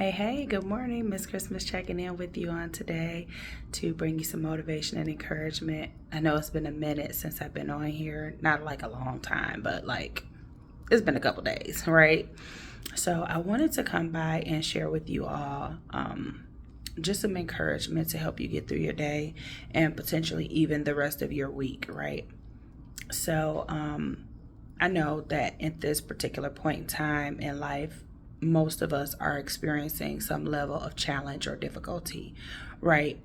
Hey, good morning. Miss Christmas checking in with you on today to bring you some motivation and encouragement. I know it's been a minute since I've been on here, not like a long time, but like it's been a couple days, right? So I wanted to come by and share with you all just some encouragement to help you get through your day and potentially even the rest of your week, right? So I know that at this particular point in time in life, most of us are experiencing some level of challenge or difficulty, right?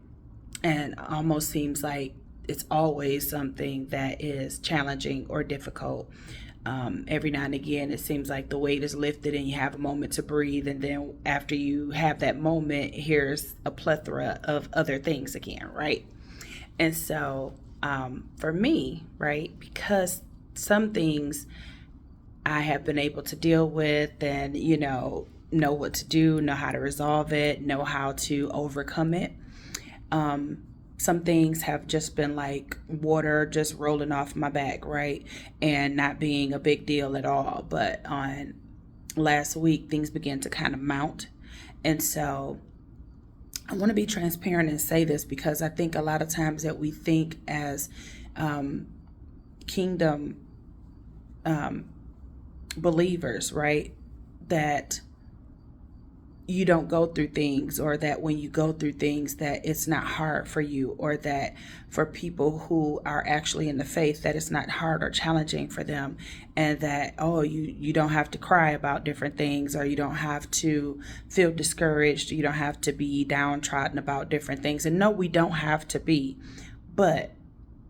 And almost seems like it's always something that is challenging or difficult. Every now and again, it seems like the weight is lifted and you have a moment to breathe. And then after you have that moment, here's a plethora of other things again, right? And so for me, right, because some things I have been able to deal with and, know what to do, know how to resolve it, know how to overcome it. Some things have just been like water just rolling off my back, right? And not being a big deal at all. But on last week, things began to kind of mount. And so I want to be transparent and say this because I think a lot of times that we think as kingdom believers, right, that you don't go through things, or that when you go through things that it's not hard for you, or that for people who are actually in the faith that it's not hard or challenging for them, and that you don't have to cry about different things, or you don't have to feel discouraged, you don't have to be downtrodden about different things. And no, we don't have to be, but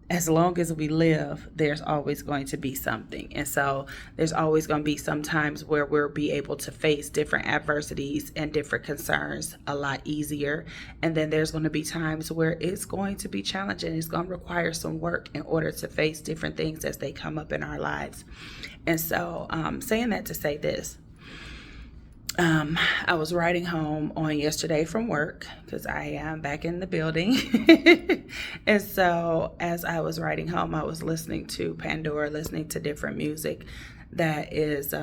as long as we live, there's always going to be something. And so there's always going to be some times where we'll be able to face different adversities and different concerns a lot easier. And then there's going to be times where it's going to be challenging. It's going to require some work in order to face different things as they come up in our lives. And so saying that to say this, I was riding home on yesterday from work because I am back in the building. And so as I was riding home, I was listening to Pandora, listening to different music that is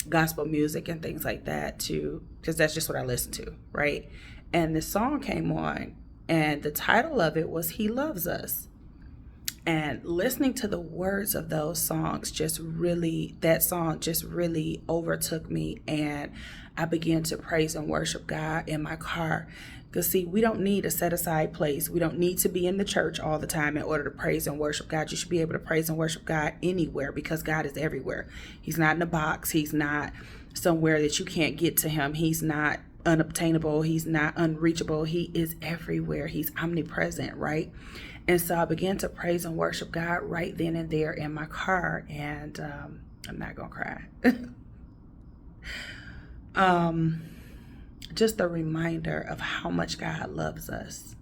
gospel music and things like that too, because that's just what I listen to, right? And the song came on and the title of it was He Loves Us. And listening to the words of those songs that song just really overtook me. And I began to praise and worship God in my car. Because see, we don't need a set aside place. We don't need to be in the church all the time in order to praise and worship God. You should be able to praise and worship God anywhere because God is everywhere. He's not in a box. He's not somewhere that you can't get to him. He's not unobtainable. He's not unreachable. He is everywhere. He's omnipresent, right? And so I began to praise and worship God right then and there in my car. And I'm not going to cry. Just a reminder of how much God loves us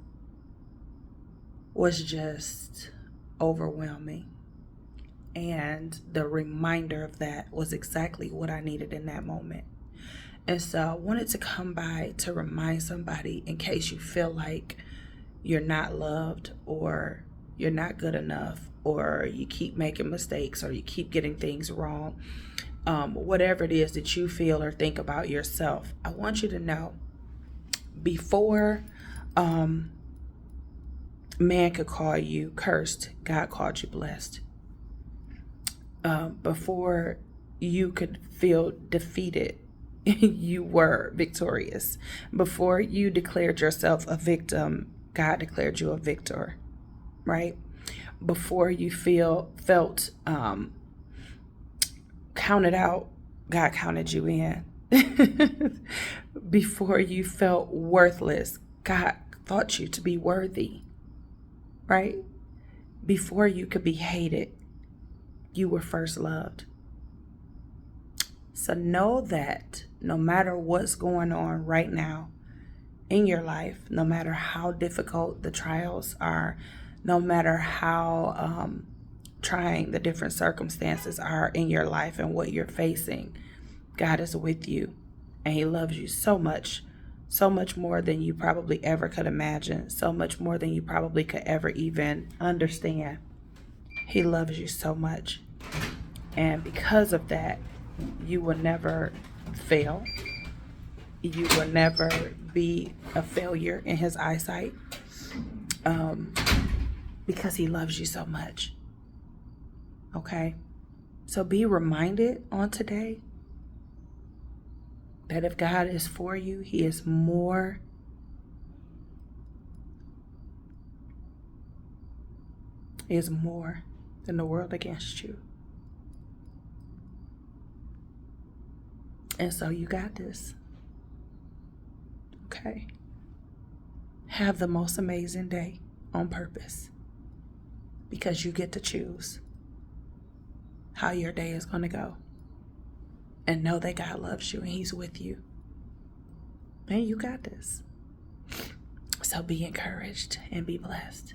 was just overwhelming. And the reminder of that was exactly what I needed in that moment. And so I wanted to come by to remind somebody in case you feel like you're not loved, or you're not good enough, or you keep making mistakes, or you keep getting things wrong, whatever it is that you feel or think about yourself, I want you to know before man could call you cursed, God called you blessed. Before you could feel defeated, you were victorious. Before you declared yourself a victim, God declared you a victor, right? Before you felt counted out, God counted you in. Before you felt worthless, God thought you to be worthy, right? Before you could be hated, you were first loved. So know that no matter what's going on right now in your life, no matter how difficult the trials are, no matter how trying the different circumstances are in your life and what you're facing, God is with you, and he loves you so much more than you probably ever could imagine, so much more than you probably could ever even understand. He loves you so much. And because of that, you will never fail. you will never be a failure in his eyesight, because he loves you so much. Okay? So be reminded on today that if God is for you, he is more than the world against you. And so you got this. Okay? Have the most amazing day on purpose, because you get to choose how your day is going to go. And know that God loves you and he's with you. And you got this. So be encouraged and be blessed.